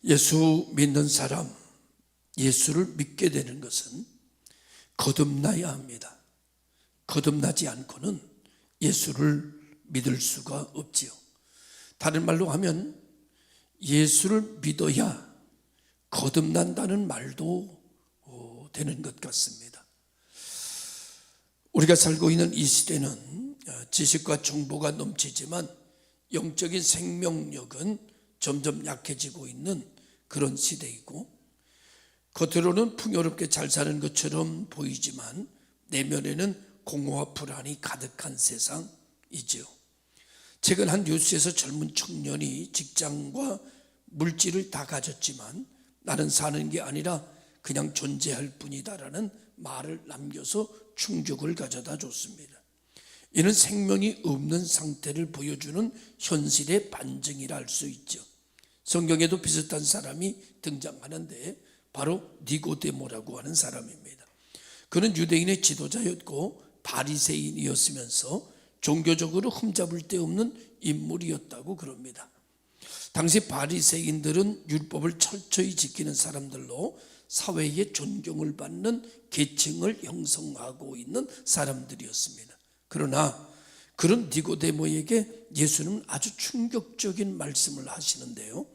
예수 믿는 사람, 예수를 믿게 되는 것은 거듭나야 합니다. 거듭나지 않고는 예수를 믿을 수가 없지요. 다른 말로 하면 예수를 믿어야 거듭난다는 말도 되는 것 같습니다. 우리가 살고 있는 이 시대는 지식과 정보가 넘치지만 영적인 생명력은 점점 약해지고 있는 그런 시대이고, 겉으로는 풍요롭게 잘 사는 것처럼 보이지만 내면에는 공허와 불안이 가득한 세상이지요. 최근 한 뉴스에서 젊은 청년이 직장과 물질을 다 가졌지만 나는 사는 게 아니라 그냥 존재할 뿐이다라는 말을 남겨서 충격을 가져다 줬습니다. 이는 생명이 없는 상태를 보여주는 현실의 반증이라 할 수 있죠. 성경에도 비슷한 사람이 등장하는데 바로 니고데모라고 하는 사람입니다. 그는 유대인의 지도자였고 바리새인이었으면서 종교적으로 흠잡을 데 없는 인물이었다고 그럽니다. 당시 바리새인들은 율법을 철저히 지키는 사람들로 사회의 존경을 받는 계층을 형성하고 있는 사람들이었습니다. 그러나 그런 니고데모에게 예수는 아주 충격적인 말씀을 하시는데요.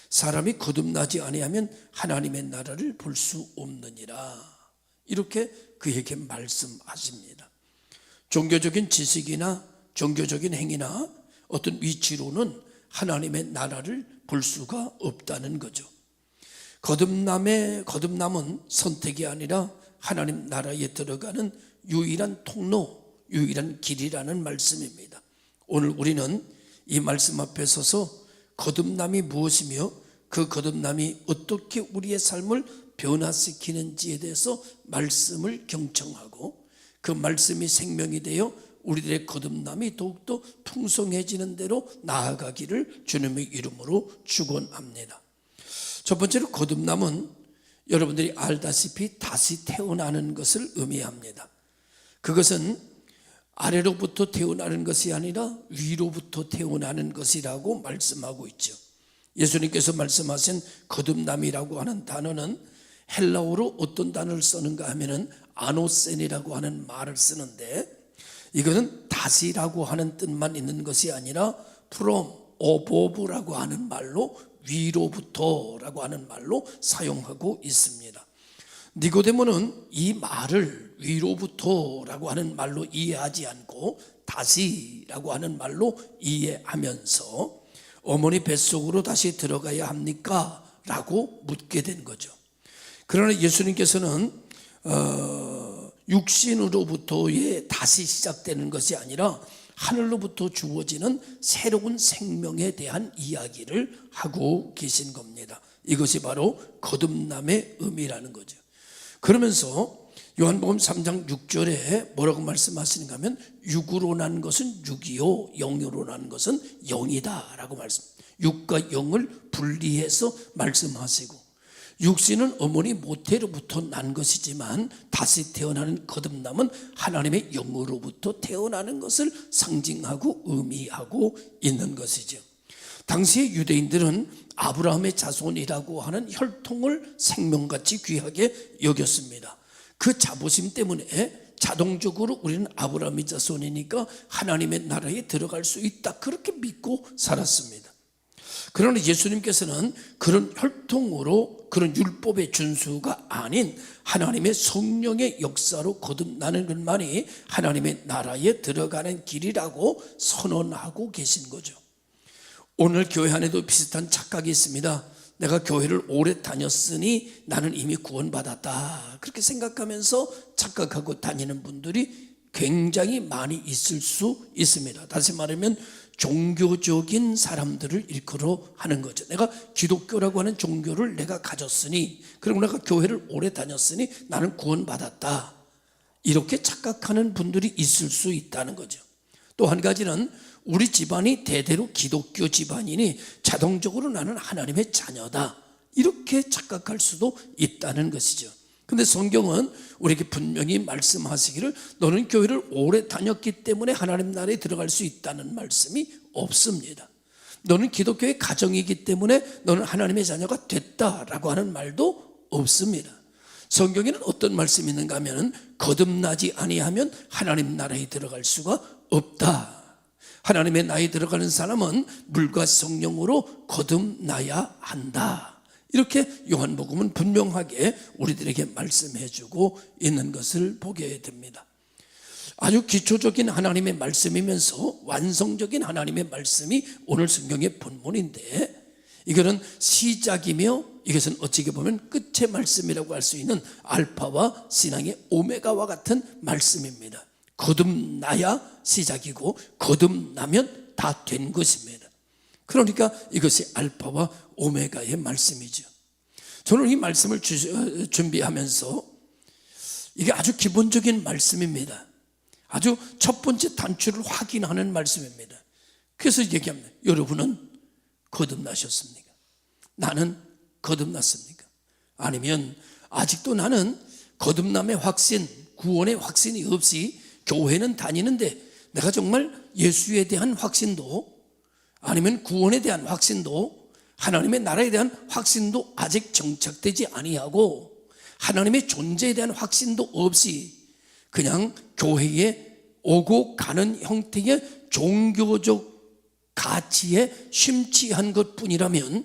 사람이 거듭나지 아니하면 하나님의 나라를 볼 수 없느니라, 이렇게 그에게 말씀하십니다. 종교적인 지식이나 종교적인 행위나 어떤 위치로는 하나님의 나라를 볼 수가 없다는 거죠. 거듭남은 선택이 아니라 하나님 나라에 들어가는 유일한 통로, 유일한 길이라는 말씀입니다. 오늘 우리는 이 말씀 앞에 서서 거듭남이 무엇이며 그 거듭남이 어떻게 우리의 삶을 변화시키는지에 대해서 말씀을 경청하고, 그 말씀이 생명이 되어 우리들의 거듭남이 더욱더 풍성해지는 대로 나아가기를 주님의 이름으로 축원합니다. 첫 번째로, 거듭남은 여러분들이 알다시피 다시 태어나는 것을 의미합니다. 그것은 아래로부터 태어나는 것이 아니라 위로부터 태어나는 것이라고 말씀하고 있죠. 예수님께서 말씀하신 거듭남이라고 하는 단어는 헬라어로 어떤 단어를 쓰는가 하면은 아노센이라고 하는 말을 쓰는데, 이거는 다시라고 하는 뜻만 있는 것이 아니라 from, above라고 하는 말로, 위로부터라고 하는 말로 사용하고 있습니다. 니고데모는 이 말을 위로부터라고 하는 말로 이해하지 않고 다시라고 하는 말로 이해하면서 어머니 뱃속으로 다시 들어가야 합니까? 라고 묻게 된 거죠. 그러나 예수님께서는 육신으로부터의 다시 시작되는 것이 아니라 하늘로부터 주어지는 새로운 생명에 대한 이야기를 하고 계신 겁니다. 이것이 바로 거듭남의 의미라는 거죠. 그러면서 요한복음 3장 6절에 뭐라고 말씀하시는가 하면, 육으로 난 것은 육이요 영으로 난 것은 영이다 라고 육과 영을 분리해서 말씀하시고, 육신은 어머니 모태로부터 난 것이지만 다시 태어나는 거듭남은 하나님의 영으로부터 태어나는 것을 상징하고 의미하고 있는 것이죠. 당시의 유대인들은 아브라함의 자손이라고 하는 혈통을 생명같이 귀하게 여겼습니다. 그 자부심 때문에 자동적으로 우리는 아브라함의 자손이니까 하나님의 나라에 들어갈 수 있다, 그렇게 믿고 살았습니다. 그러나 예수님께서는 그런 혈통으로, 그런 율법의 준수가 아닌 하나님의 성령의 역사로 거듭나는 것만이 하나님의 나라에 들어가는 길이라고 선언하고 계신 거죠. 오늘 교회 안에도 비슷한 착각이 있습니다. 내가 교회를 오래 다녔으니 나는 이미 구원받았다, 그렇게 생각하면서 착각하고 다니는 분들이 굉장히 많이 있을 수 있습니다. 다시 말하면 종교적인 사람들을 일컬어 하는 거죠. 내가 기독교라고 하는 종교를 내가 가졌으니, 그리고 내가 교회를 오래 다녔으니 나는 구원받았다, 이렇게 착각하는 분들이 있을 수 있다는 거죠. 또 한 가지는 우리 집안이 대대로 기독교 집안이니 자동적으로 나는 하나님의 자녀다, 이렇게 착각할 수도 있다는 것이죠. 근데 성경은 우리에게 분명히 말씀하시기를 너는 교회를 오래 다녔기 때문에 하나님 나라에 들어갈 수 있다는 말씀이 없습니다. 너는 기독교의 가정이기 때문에 너는 하나님의 자녀가 됐다라고 하는 말도 없습니다. 성경에는 어떤 말씀이 있는가 하면 거듭나지 아니하면 하나님 나라에 들어갈 수가 없다. 하나님의 나라에 들어가는 사람은 물과 성령으로 거듭나야 한다. 이렇게 요한복음은 분명하게 우리들에게 말씀해 주고 있는 것을 보게 됩니다. 아주 기초적인 하나님의 말씀이면서 완성적인 하나님의 말씀이 오늘 성경의 본문인데, 이거는 시작이며 이것은 어찌게 보면 끝의 말씀이라고 할 수 있는 알파와 신앙의 오메가와 같은 말씀입니다. 거듭나야 시작이고 거듭나면 다 된 것입니다. 그러니까 이것이 알파와 오메가의 말씀이죠. 저는 이 말씀을 준비하면서 이게 아주 기본적인 말씀입니다. 아주 첫 번째 단추를 확인하는 말씀입니다. 그래서 얘기합니다. 여러분은 거듭나셨습니까? 나는 거듭났습니까? 아니면 아직도 나는 거듭남의 확신, 구원의 확신이 없이 교회는 다니는데 내가 정말 예수에 대한 확신도, 아니면 구원에 대한 확신도, 하나님의 나라에 대한 확신도 아직 정착되지 아니하고 하나님의 존재에 대한 확신도 없이 그냥 교회에 오고 가는 형태의 종교적 가치에 심취한 것뿐이라면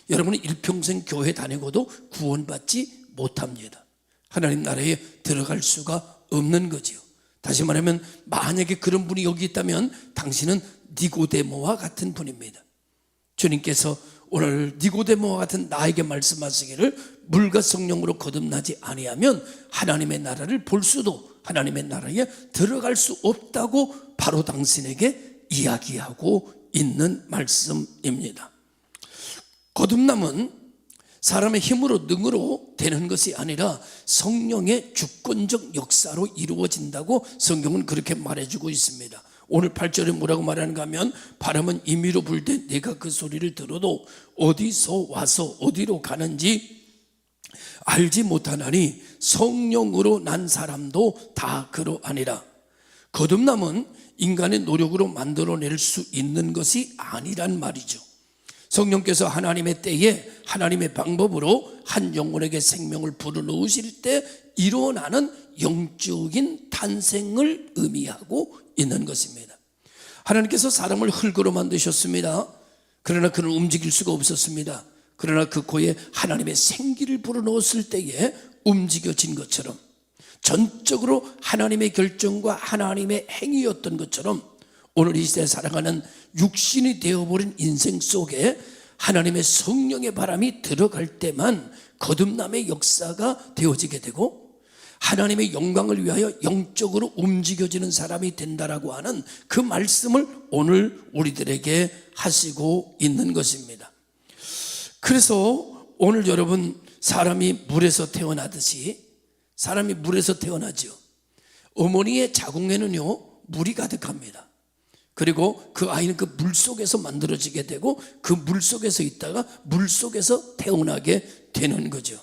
여러분은 일평생 교회 다니고도 구원받지 못합니다. 하나님 나라에 들어갈 수가 없는 거지요. 다시 말하면 만약에 그런 분이 여기 있다면 당신은 니고데모와 같은 분입니다. 주님께서 오늘 니고데모와 같은 나에게 말씀하시기를 물과 성령으로 거듭나지 아니하면 하나님의 나라를 볼 수도, 하나님의 나라에 들어갈 수 없다고 바로 당신에게 이야기하고 있는 말씀입니다. 거듭남은 사람의 힘으로 능으로 되는 것이 아니라 성령의 주권적 역사로 이루어진다고 성경은 그렇게 말해주고 있습니다. 오늘 8절에 뭐라고 말하는가 하면 바람은 임의로 불 때 내가 그 소리를 들어도 어디서 와서 어디로 가는지 알지 못하나니 성령으로 난 사람도 다 그러하니라. 거듭남은 인간의 노력으로 만들어낼 수 있는 것이 아니란 말이죠. 성령께서 하나님의 때에 하나님의 방법으로 한 영혼에게 생명을 불어넣으실 때 일어나는 영적인 탄생을 의미하고 있는 것입니다. 하나님께서 사람을 흙으로 만드셨습니다. 그러나 그는 움직일 수가 없었습니다. 그러나 그 코에 하나님의 생기를 불어넣었을 때에 움직여진 것처럼, 전적으로 하나님의 결정과 하나님의 행위였던 것처럼 오늘 이 시대에 살아가는 육신이 되어버린 인생 속에 하나님의 성령의 바람이 들어갈 때만 거듭남의 역사가 되어지게 되고 하나님의 영광을 위하여 영적으로 움직여지는 사람이 된다라고 하는 그 말씀을 오늘 우리들에게 하시고 있는 것입니다. 그래서 오늘 여러분, 사람이 물에서 태어나듯이, 사람이 물에서 태어나죠. 어머니의 자궁에는요 물이 가득합니다. 그리고 그 아이는 그 물 속에서 만들어지게 되고 그 물 속에서 있다가 물 속에서 태어나게 되는 거죠.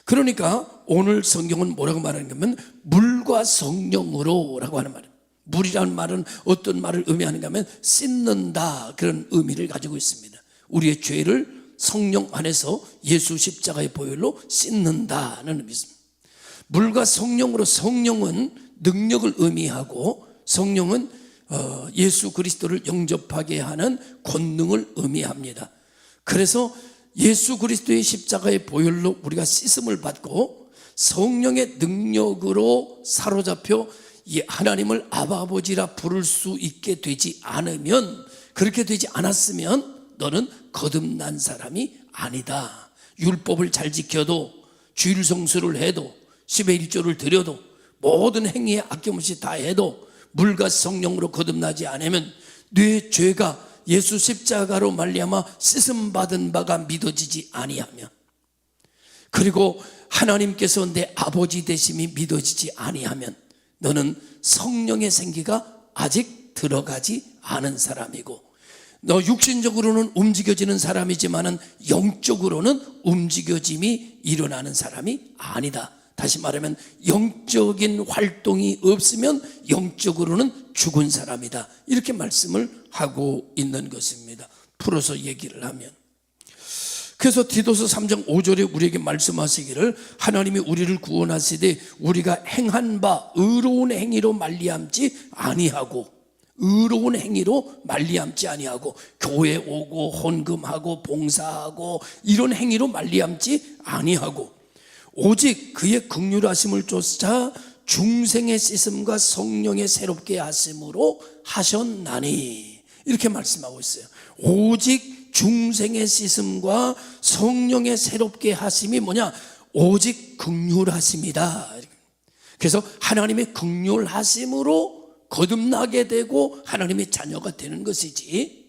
그러니까 오늘 성경은 뭐라고 말하는 거면 물과 성령으로 라고 하는 말이에요. 물이라는 말은 어떤 말을 의미하는가 하면 씻는다, 그런 의미를 가지고 있습니다. 우리의 죄를 성령 안에서 예수 십자가의 보혈로 씻는다는 의미입니다. 물과 성령으로, 성령은 능력을 의미하고 성령은 예수 그리스도를 영접하게 하는 권능을 의미합니다. 그래서 예수 그리스도의 십자가의 보혈로 우리가 씻음을 받고 성령의 능력으로 사로잡혀 하나님을 아바 아버지라 부를 수 있게 되지 않으면, 그렇게 되지 않았으면 너는 거듭난 사람이 아니다. 율법을 잘 지켜도, 주일 성수를 해도, 10의 1조를 드려도, 모든 행위에 아낌없이 다 해도 물과 성령으로 거듭나지 않으면 네 죄가 예수 십자가로 말미암아 씻음 받은 바가 믿어지지 아니하며, 그리고 하나님께서 내 아버지 되심이 믿어지지 아니하면 너는 성령의 생기가 아직 들어가지 않은 사람이고, 너 육신적으로는 움직여지는 사람이지만은 영적으로는 움직여짐이 일어나는 사람이 아니다. 다시 말하면 영적인 활동이 없으면 영적으로는 죽은 사람이다. 이렇게 말씀을 하고 있는 것입니다. 풀어서 얘기를 하면, 그래서 디도서 3장 5절에 우리에게 말씀하시기를 하나님이 우리를 구원하시되 우리가 행한 바 의로운 행위로 말미암지 아니하고, 의로운 행위로 말미암지 아니하고, 교회 오고 헌금하고 봉사하고 이런 행위로 말미암지 아니하고, 오직 그의 긍휼하심을 쫓아 중생의 씻음과 성령의 새롭게 하심으로 하셨나니, 이렇게 말씀하고 있어요. 오직 중생의 씻음과 성령의 새롭게 하심이 뭐냐? 오직 긍휼하심이다. 그래서 하나님의 긍휼하심으로 거듭나게 되고 하나님의 자녀가 되는 것이지,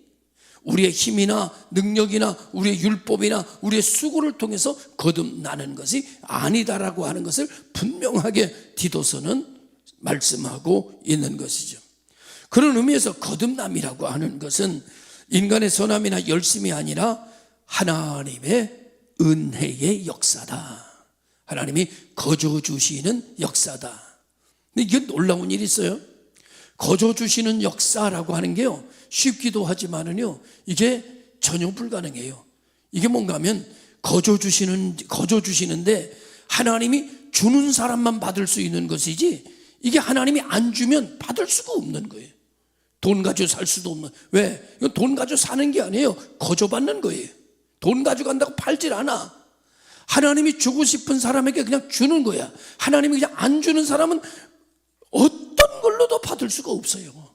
우리의 힘이나 능력이나 우리의 율법이나 우리의 수고를 통해서 거듭나는 것이 아니다라고 하는 것을 분명하게 디도서는 말씀하고 있는 것이죠. 그런 의미에서 거듭남이라고 하는 것은 인간의 선함이나 열심이 아니라 하나님의 은혜의 역사다. 하나님이 거저 주시는 역사다. 근데 이게 놀라운 일이 있어요. 거저 주시는 역사라고 하는 게요, 쉽기도 하지만은요, 이게 전혀 불가능해요. 이게 뭔가 하면 거저 주시는데 하나님이 주는 사람만 받을 수 있는 것이지, 이게 하나님이 안 주면 받을 수가 없는 거예요. 돈 가지고 살 수도 없는. 왜? 이건 돈 가지고 사는 게 아니에요. 거저 받는 거예요. 돈 가지고 간다고 팔질 않아. 하나님이 주고 싶은 사람에게 그냥 주는 거야. 하나님이 그냥 안 주는 사람은 어떤 걸로도 받을 수가 없어요.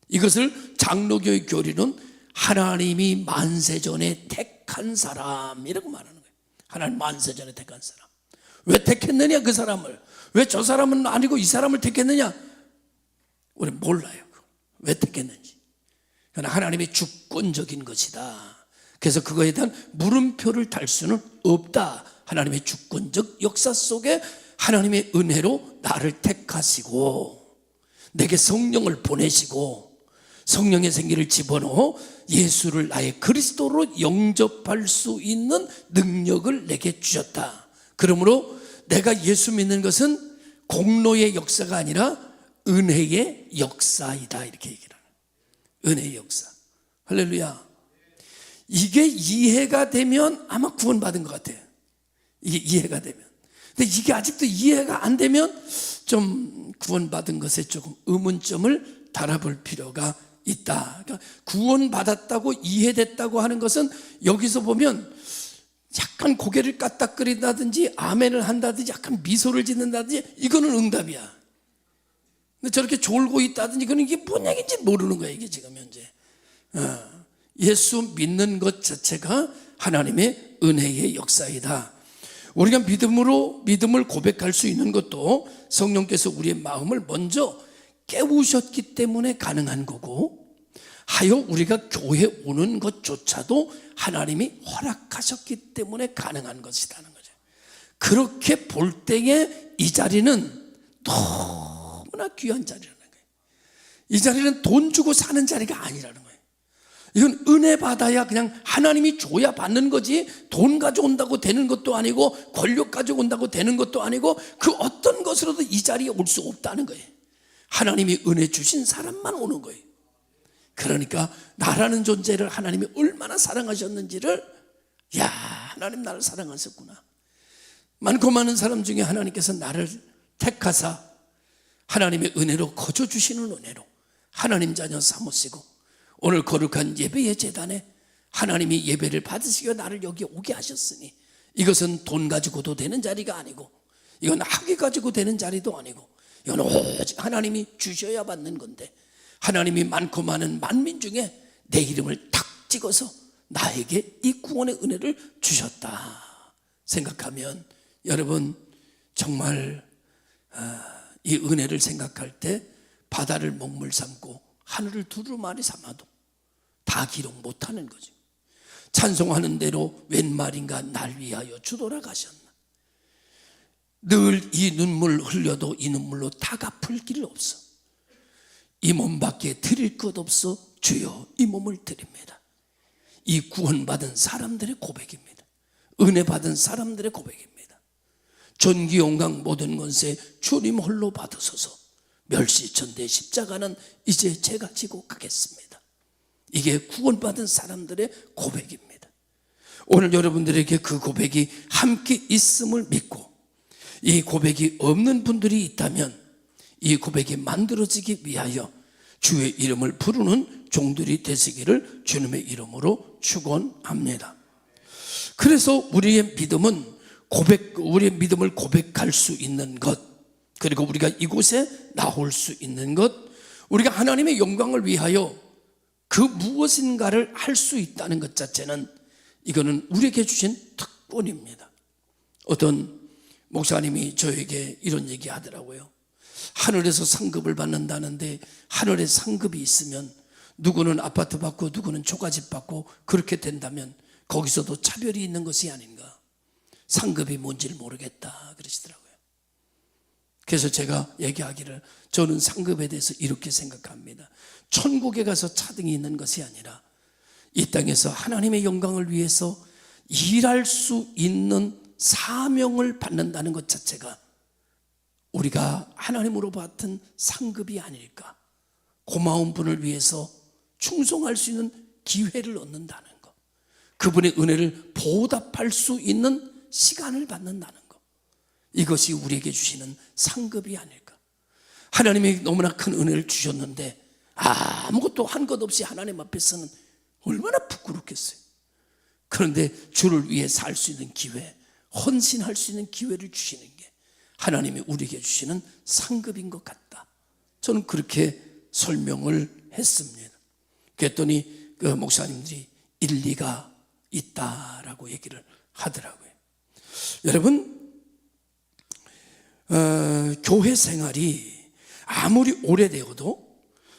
이것을 장로교의 교리는 하나님이 만세전에 택한 사람이라고 말하는 거예요. 하나님 만세전에 택한 사람. 왜 택했느냐 그 사람을. 왜 저 사람은 아니고 이 사람을 택했느냐, 우리 몰라요. 왜 택했는지. 그러나 하나님의 주권적인 것이다. 그래서 그거에 대한 물음표를 달 수는 없다. 하나님의 주권적 역사 속에 하나님의 은혜로 나를 택하시고 내게 성령을 보내시고 성령의 생기를 집어넣어 예수를 나의 그리스도로 영접할 수 있는 능력을 내게 주셨다. 그러므로 내가 예수 믿는 것은 공로의 역사가 아니라 은혜의 역사이다, 이렇게 얘기를 하는, 은혜의 역사. 할렐루야. 이게 이해가 되면 아마 구원받은 것 같아요. 이게 이해가 되면. 근데 이게 아직도 이해가 안 되면 좀 구원받은 것에 조금 의문점을 달아볼 필요가 있다. 그러니까 구원받았다고 이해됐다고 하는 것은 여기서 보면 약간 고개를 까딱거린다든지 아멘을 한다든지 약간 미소를 짓는다든지 이거는 응답이야. 근데 저렇게 졸고 있다든지 그건 이게 뭔 얘기인지 모르는 거야, 이게 지금 현재. 예수 믿는 것 자체가 하나님의 은혜의 역사이다. 우리가 믿음을 고백할 수 있는 것도 성령께서 우리의 마음을 먼저 깨우셨기 때문에 가능한 거고, 하여 우리가 교회 오는 것조차도 하나님이 허락하셨기 때문에 가능한 것이라는 거죠. 그렇게 볼 때에 이 자리는 너무나 귀한 자리라는 거예요. 이 자리는 돈 주고 사는 자리가 아니라는 거예요. 이건 은혜 받아야 그냥 하나님이 줘야 받는 거지, 돈 가져온다고 되는 것도 아니고 권력 가져온다고 되는 것도 아니고 그 어떤 것으로도 이 자리에 올 수 없다는 거예요. 하나님이 은혜 주신 사람만 오는 거예요. 그러니까 나라는 존재를 하나님이 얼마나 사랑하셨는지를, 야, 하나님 나를 사랑하셨구나. 많고 많은 사람 중에 하나님께서 나를 택하사 하나님의 은혜로 거저 주시는 은혜로 하나님 자녀 삼으시고 오늘 거룩한 예배의 제단에 하나님이 예배를 받으시고 나를 여기 오게 하셨으니, 이것은 돈 가지고도 되는 자리가 아니고 이건 학위 가지고 되는 자리도 아니고 이건 오직 하나님이 주셔야 받는 건데, 하나님이 많고 많은 만민 중에 내 이름을 탁 찍어서 나에게 이 구원의 은혜를 주셨다 생각하면, 여러분 정말 이 은혜를 생각할 때 바다를 먹물 삼고 하늘을 두루마리 삼아도 다 기록 못하는 거죠. 찬송하는 대로 웬 말인가 날 위하여 주도라 가셨나. 늘 이 눈물 흘려도 이 눈물로 다 갚을 길 없어. 이 몸밖에 드릴 것 없어 주여 이 몸을 드립니다. 이 구원받은 사람들의 고백입니다. 은혜 받은 사람들의 고백입니다. 전기 영광 모든 권세 주님 홀로 받으소서. 멸시천대 십자가는 이제 제가 지고 가겠습니다. 이게 구원받은 사람들의 고백입니다. 오늘 여러분들에게 그 고백이 함께 있음을 믿고, 이 고백이 없는 분들이 있다면 이 고백이 만들어지기 위하여 주의 이름을 부르는 종들이 되시기를 주님의 이름으로 축원합니다. 그래서 우리의 믿음을 고백할 수 있는 것, 그리고 우리가 이곳에 나올 수 있는 것, 우리가 하나님의 영광을 위하여 그 무엇인가를 할 수 있다는 것 자체는, 이거는 우리에게 주신 특권입니다. 어떤 목사님이 저에게 이런 얘기 하더라고요. 하늘에서 상급을 받는다는데 하늘에 상급이 있으면 누구는 아파트 받고 누구는 초가집 받고 그렇게 된다면 거기서도 차별이 있는 것이 아닌가. 상급이 뭔지를 모르겠다 그러시더라고요. 그래서 제가 얘기하기를, 저는 상급에 대해서 이렇게 생각합니다. 천국에 가서 차등이 있는 것이 아니라 이 땅에서 하나님의 영광을 위해서 일할 수 있는 사명을 받는다는 것 자체가 우리가 하나님으로 받은 상급이 아닐까. 고마운 분을 위해서 충성할 수 있는 기회를 얻는다는 것, 그분의 은혜를 보답할 수 있는 시간을 받는다는 것, 이것이 우리에게 주시는 상급이 아닐까. 하나님이 너무나 큰 은혜를 주셨는데 아무것도 한 것 없이 하나님 앞에서는 얼마나 부끄럽겠어요. 그런데 주를 위해 살 수 있는 기회, 헌신할 수 있는 기회를 주시는 게 하나님이 우리에게 주시는 상급인 것 같다. 저는 그렇게 설명을 했습니다. 그랬더니 그 목사님들이 일리가 있다라고 얘기를 하더라고요. 여러분, 교회 생활이 아무리 오래되어도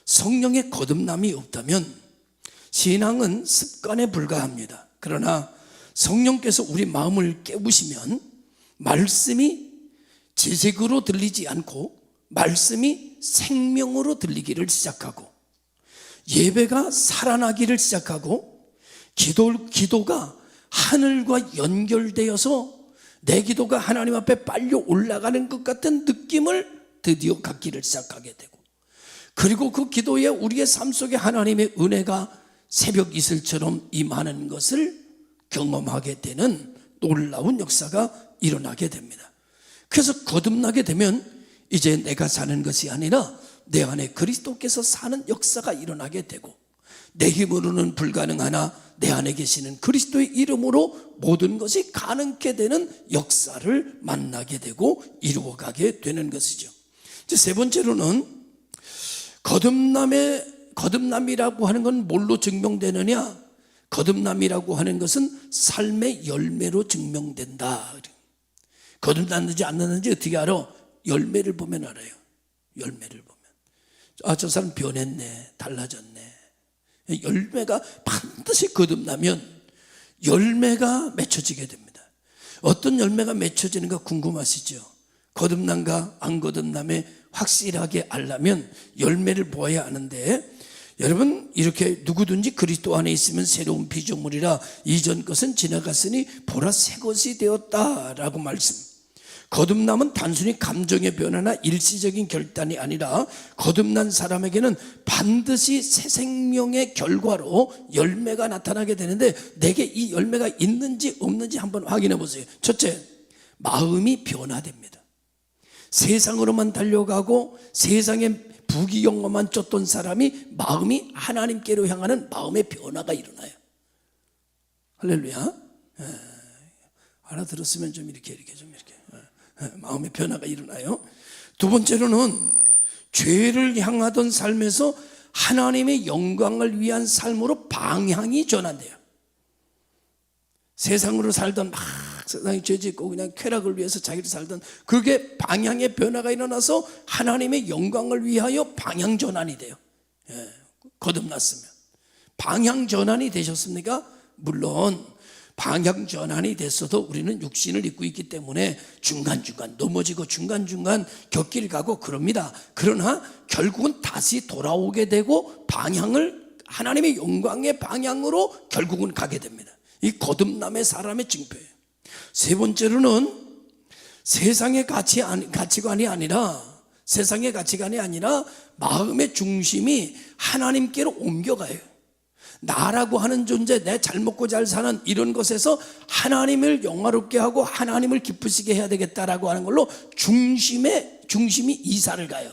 성령의 거듭남이 없다면 신앙은 습관에 불과합니다. 그러나 성령께서 우리 마음을 깨우시면 말씀이 지식으로 들리지 않고 말씀이 생명으로 들리기를 시작하고, 예배가 살아나기를 시작하고, 기도가 하늘과 연결되어서 내 기도가 하나님 앞에 빨려 올라가는 것 같은 느낌을 드디어 갖기를 시작하게 되고, 그리고 그 기도에 우리의 삶 속에 하나님의 은혜가 새벽 이슬처럼 임하는 것을 경험하게 되는 놀라운 역사가 일어나게 됩니다. 그래서 거듭나게 되면 이제 내가 사는 것이 아니라 내 안에 그리스도께서 사는 역사가 일어나게 되고, 내 힘으로는 불가능하나 내 안에 계시는 그리스도의 이름으로 모든 것이 가능케 되는 역사를 만나게 되고 이루어가게 되는 것이죠. 이제 세 번째로는 거듭남이라고 하는 건 뭘로 증명되느냐? 거듭남이라고 하는 것은 삶의 열매로 증명된다. 거듭났는지 안 났는지 어떻게 알아? 열매를 보면 알아요. 열매를 보면, 저 사람 변했네, 달라졌네. 열매가 반드시 거듭나면 열매가 맺혀지게 됩니다. 어떤 열매가 맺혀지는가 궁금하시죠? 거듭난가 안 거듭남에 확실하게 알려면 열매를 보아야 하는데, 여러분, 이렇게 누구든지 그리스도 안에 있으면 새로운 피조물이라 이전 것은 지나갔으니 보라 새 것이 되었다라고 말씀. 거듭남은 단순히 감정의 변화나 일시적인 결단이 아니라 거듭난 사람에게는 반드시 새 생명의 결과로 열매가 나타나게 되는데, 내게 이 열매가 있는지 없는지 한번 확인해 보세요. 첫째, 마음이 변화됩니다. 세상으로만 달려가고 세상의 부귀영화만 쫓던 사람이 마음이 하나님께로 향하는 마음의 변화가 일어나요. 할렐루야. 알아들었으면 좀 이렇게 마음의 변화가 일어나요. 두 번째로는 죄를 향하던 삶에서 하나님의 영광을 위한 삶으로 방향이 전환돼요. 세상으로 살던 세상에 죄짓고 그냥 쾌락을 위해서 자기를 살던 그게 방향의 변화가 일어나서 하나님의 영광을 위하여 방향 전환이 돼요. 거듭났으면. 방향 전환이 되셨습니까? 물론 방향 전환이 됐어도 우리는 육신을 입고 있기 때문에 중간중간 넘어지고 중간중간 곁길 가고 그럽니다. 그러나 결국은 다시 돌아오게 되고 방향을 하나님의 영광의 방향으로 결국은 가게 됩니다. 이 거듭남의 사람의 징표예요. 세 번째로는 세상의 가치관이 아니라 마음의 중심이 하나님께로 옮겨가요. 나라고 하는 존재, 내 잘 먹고 잘 사는 이런 것에서 하나님을 영화롭게 하고 하나님을 기쁘시게 해야 되겠다라고 하는 걸로 중심이 이사를 가요.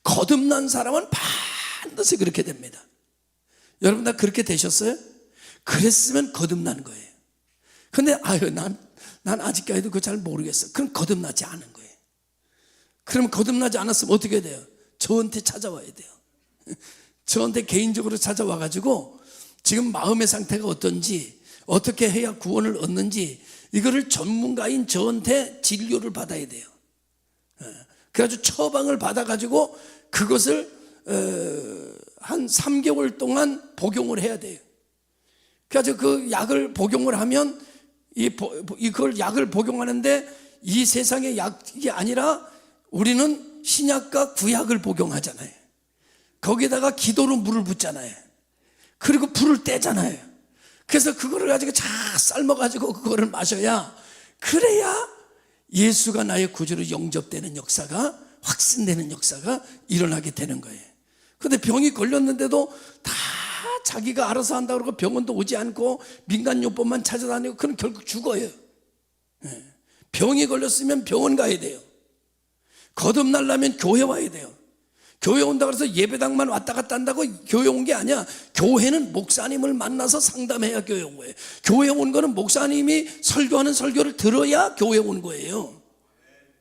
거듭난 사람은 반드시 그렇게 됩니다. 여러분 다 그렇게 되셨어요? 그랬으면 거듭난 거예요. 근데 난 아직까지도 그거 잘 모르겠어. 그럼 거듭나지 않은 거예요. 그럼 거듭나지 않았으면 어떻게 돼요? 저한테 찾아와야 돼요. 저한테 개인적으로 찾아와가지고 지금 마음의 상태가 어떤지, 어떻게 해야 구원을 얻는지 이거를 전문가인 저한테 진료를 받아야 돼요. 그래가지고 처방을 받아가지고 그것을 한 3개월 동안 복용을 해야 돼요. 그래서 그 약을 복용을 하면 이걸 약을 복용하는데 이 세상의 약이 아니라 우리는 신약과 구약을 복용하잖아요. 거기에다가 기도로 물을 붓잖아요. 그리고 불을 떼잖아요. 그래서 그거를 가지고 잘 삶아가지고 그거를 마셔야, 그래야 예수가 나의 구주로 영접되는 역사가, 확신되는 역사가 일어나게 되는 거예요. 그런데 병이 걸렸는데도 다 자기가 알아서 한다고 그러고 병원도 오지 않고 민간요법만 찾아다니고 그럼 결국 죽어요. 병이 걸렸으면 병원 가야 돼요. 거듭나려면 교회 와야 돼요. 교회 온다고 해서 예배당만 왔다 갔다 한다고 교회 온 게 아니야. 교회는 목사님을 만나서 상담해야 교회 온 거예요. 교회 온 거는 목사님이 설교하는 설교를 들어야 교회 온 거예요.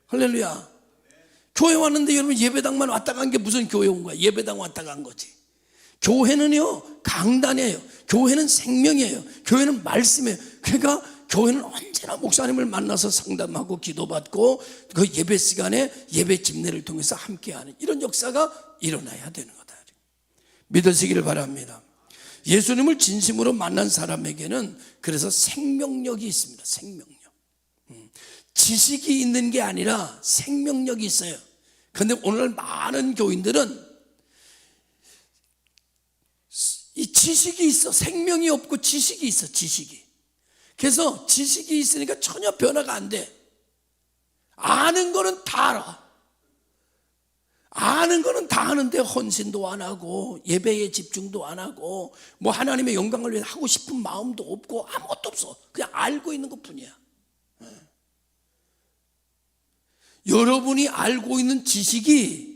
할렐루야. 교회 왔는데 여러분 예배당만 왔다 간 게 무슨 교회 온 거야? 예배당 왔다 간 거지. 교회는요 강단이에요. 교회는 생명이에요. 교회는 말씀이에요. 그러니까 교회는 언제나 목사님을 만나서 상담하고 기도받고 그 예배 시간에 예배 집례를 통해서 함께하는 이런 역사가 일어나야 되는 거다. 믿으시기를 바랍니다. 예수님을 진심으로 만난 사람에게는 그래서 생명력이 있습니다. 생명력. 지식이 있는 게 아니라 생명력이 있어요. 그런데 오늘 많은 교인들은 이 지식이 있어. 생명이 없고 지식이 있어. 지식이. 그래서 지식이 있으니까 전혀 변화가 안 돼. 아는 거는 다 알아. 아는 거는 다 아는데 헌신도 안 하고 예배에 집중도 안 하고 뭐 하나님의 영광을 위해 하고 싶은 마음도 없고 아무것도 없어. 그냥 알고 있는 것뿐이야. 여러분이 알고 있는 지식이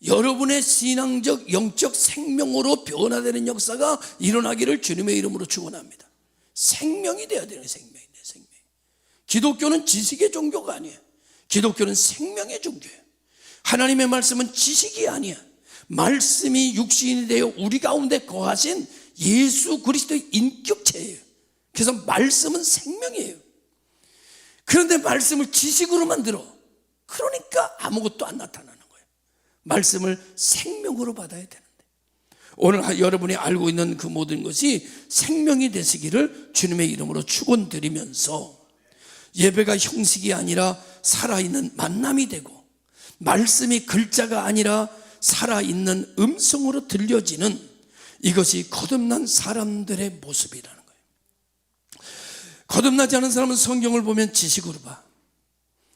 여러분의 신앙적 영적 생명으로 변화되는 역사가 일어나기를 주님의 이름으로 축원합니다. 생명이 돼야 되는 생명이네. 생명. 기독교는 지식의 종교가 아니에요. 기독교는 생명의 종교예요. 하나님의 말씀은 지식이 아니야. 말씀이 육신이 되어 우리 가운데 거하신 예수 그리스도의 인격체예요. 그래서 말씀은 생명이에요. 그런데 말씀을 지식으로만 들어. 그러니까 아무것도 안 나타나는 거예요. 말씀을 생명으로 받아야 되는데 오늘 여러분이 알고 있는 그 모든 것이 생명이 되시기를 주님의 이름으로 축원드리면서 예배가 형식이 아니라 살아있는 만남이 되고 말씀이 글자가 아니라 살아있는 음성으로 들려지는 이것이 거듭난 사람들의 모습이라는 거예요. 거듭나지 않은 사람은 성경을 보면 지식으로 봐.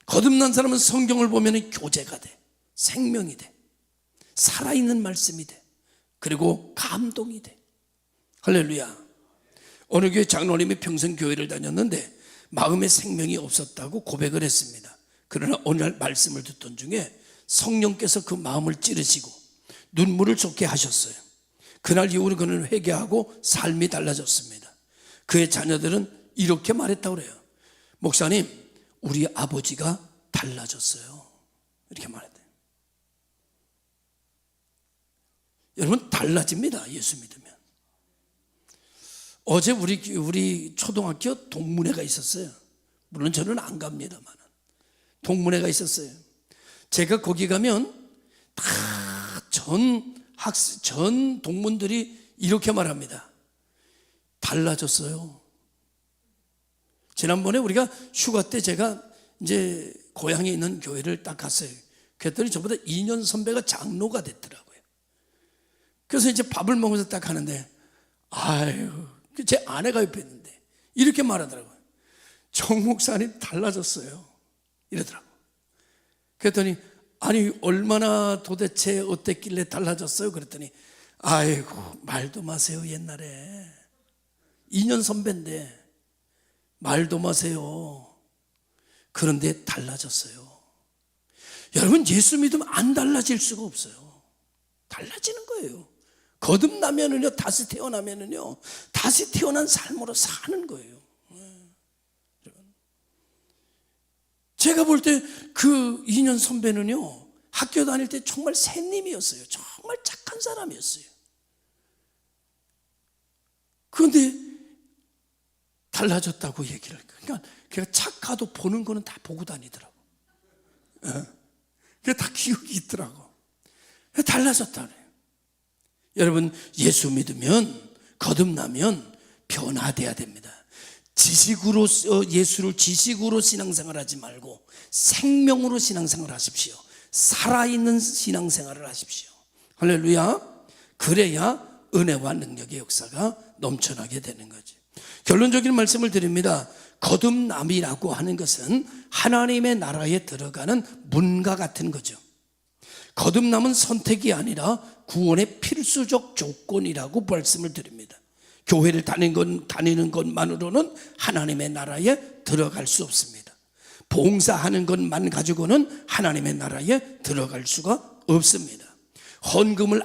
거듭난 사람은 성경을 보면 교제가 돼. 생명이 돼. 살아있는 말씀이 돼. 그리고 감동이 돼. 할렐루야. 어느 교회 장로님이 평생 교회를 다녔는데 마음의 생명이 없었다고 고백을 했습니다. 그러나 어느 날 말씀을 듣던 중에 성령께서 그 마음을 찌르시고 눈물을 쏟게 하셨어요. 그날 이후로 그는 회개하고 삶이 달라졌습니다. 그의 자녀들은 이렇게 말했다고 그래요. 목사님, 우리 아버지가 달라졌어요. 이렇게 말했대요. 여러분 달라집니다. 예수 믿으면. 어제 우리 초등학교 동문회가 있었어요. 물론 저는 안 갑니다만 동문회가 있었어요. 제가 거기 가면 다 전 동문들이 이렇게 말합니다. 달라졌어요. 지난번에 우리가 휴가 때 제가 이제 고향에 있는 교회를 딱 갔어요. 그랬더니 저보다 2년 선배가 장로가 됐더라고요. 그래서 이제 밥을 먹으면서 딱 하는데 아유, 제 아내가 옆에 있는데 이렇게 말하더라고요. 정 목사님 달라졌어요. 이러더라고요. 그랬더니 아니 얼마나 도대체 어땠길래 달라졌어요? 그랬더니 아이고, 말도 마세요. 옛날에 2년 선배인데 말도 마세요. 그런데 달라졌어요. 여러분, 예수 믿으면 안 달라질 수가 없어요. 달라지는 거예요. 거듭나면은요, 다시 태어나면은요, 다시 태어난 삶으로 사는 거예요. 제가 볼 때 그 2년 선배는요, 학교 다닐 때 정말 샌님이었어요. 정말 착한 사람이었어요. 그런데 달라졌다고 얘기를 해요. 그러니까 걔가 착하도 보는 거는 다 보고 다니더라고. 그게 다 기억이 있더라고. 달라졌다 그래요. 여러분, 예수 믿으면, 거듭나면 변화돼야 됩니다. 지식으로, 예수를 지식으로 신앙생활 하지 말고 생명으로 신앙생활 하십시오. 살아있는 신앙생활을 하십시오. 할렐루야. 그래야 은혜와 능력의 역사가 넘쳐나게 되는 거죠. 결론적인 말씀을 드립니다. 거듭남이라고 하는 것은 하나님의 나라에 들어가는 문과 같은 거죠. 거듭남은 선택이 아니라 구원의 필수적 조건이라고 말씀을 드립니다. 교회를 다니는 것만으로는 하나님의 나라에 들어갈 수 없습니다. 봉사하는 것만 가지고는 하나님의 나라에 들어갈 수가 없습니다. 헌금을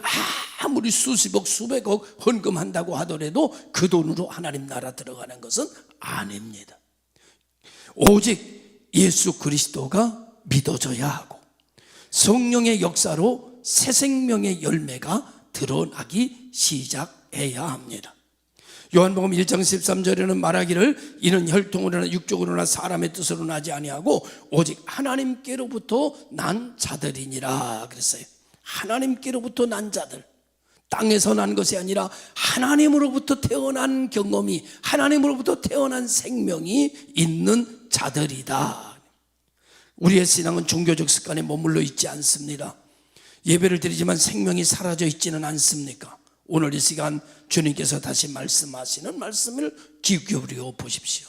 아무리 수십억 수백억 헌금한다고 하더라도 그 돈으로 하나님 나라 들어가는 것은 아닙니다. 오직 예수 그리스도가 믿어져야 하고 성령의 역사로 새 생명의 열매가 드러나기 시작해야 합니다. 요한복음 1장 13절에는 말하기를 이는 혈통으로나 육적으로나 사람의 뜻으로 나지 아니하고 오직 하나님께로부터 난 자들이니라 그랬어요. 하나님께로부터 난 자들, 땅에서 난 것이 아니라 하나님으로부터 태어난 경험이, 하나님으로부터 태어난 생명이 있는 자들이다. 우리의 신앙은 종교적 습관에 머물러 있지 않습니다. 예배를 드리지만 생명이 사라져 있지는 않습니까? 오늘 이 시간 주님께서 다시 말씀하시는 말씀을 귀 기울여 보십시오.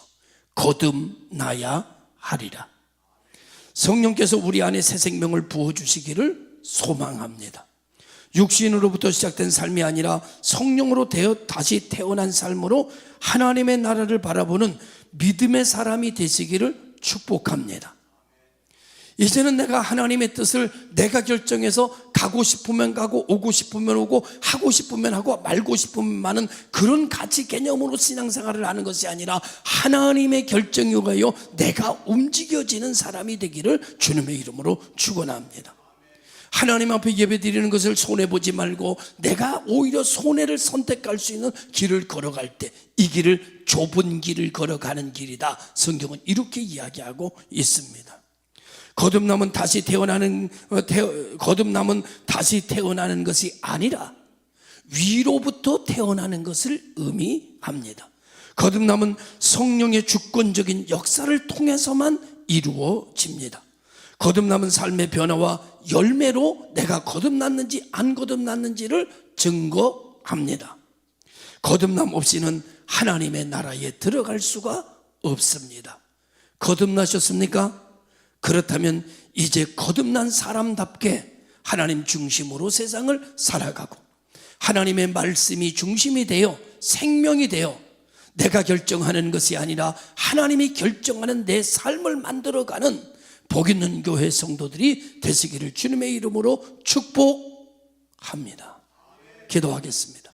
거듭나야 하리라. 성령께서 우리 안에 새 생명을 부어주시기를 소망합니다. 육신으로부터 시작된 삶이 아니라 성령으로 다시 태어난 삶으로 하나님의 나라를 바라보는 믿음의 사람이 되시기를 축복합니다. 이제는 내가 하나님의 뜻을 내가 결정해서 가고 싶으면 가고 오고 싶으면 오고 하고 싶으면 하고 말고 싶으면 마는 그런 가치 개념으로 신앙생활을 하는 것이 아니라 하나님의 결정에 의하여 내가 움직여지는 사람이 되기를 주님의 이름으로 축원합니다. 하나님 앞에 예배드리는 것을 손해보지 말고 내가 오히려 손해를 선택할 수 있는 길을 걸어갈 때 이 길을 좁은 길을 걸어가는 길이다. 성경은 이렇게 이야기하고 있습니다. 거듭남은 다시 태어나는 것이 아니라 위로부터 태어나는 것을 의미합니다. 거듭남은 성령의 주권적인 역사를 통해서만 이루어집니다. 거듭남은 삶의 변화와 열매로 내가 거듭났는지 안 거듭났는지를 증거합니다. 거듭남 없이는 하나님의 나라에 들어갈 수가 없습니다. 거듭나셨습니까? 그렇다면 이제 거듭난 사람답게 하나님 중심으로 세상을 살아가고 하나님의 말씀이 중심이 되어 생명이 되어 내가 결정하는 것이 아니라 하나님이 결정하는 내 삶을 만들어가는 복 있는 교회 성도들이 되시기를 주님의 이름으로 축복합니다. 기도하겠습니다.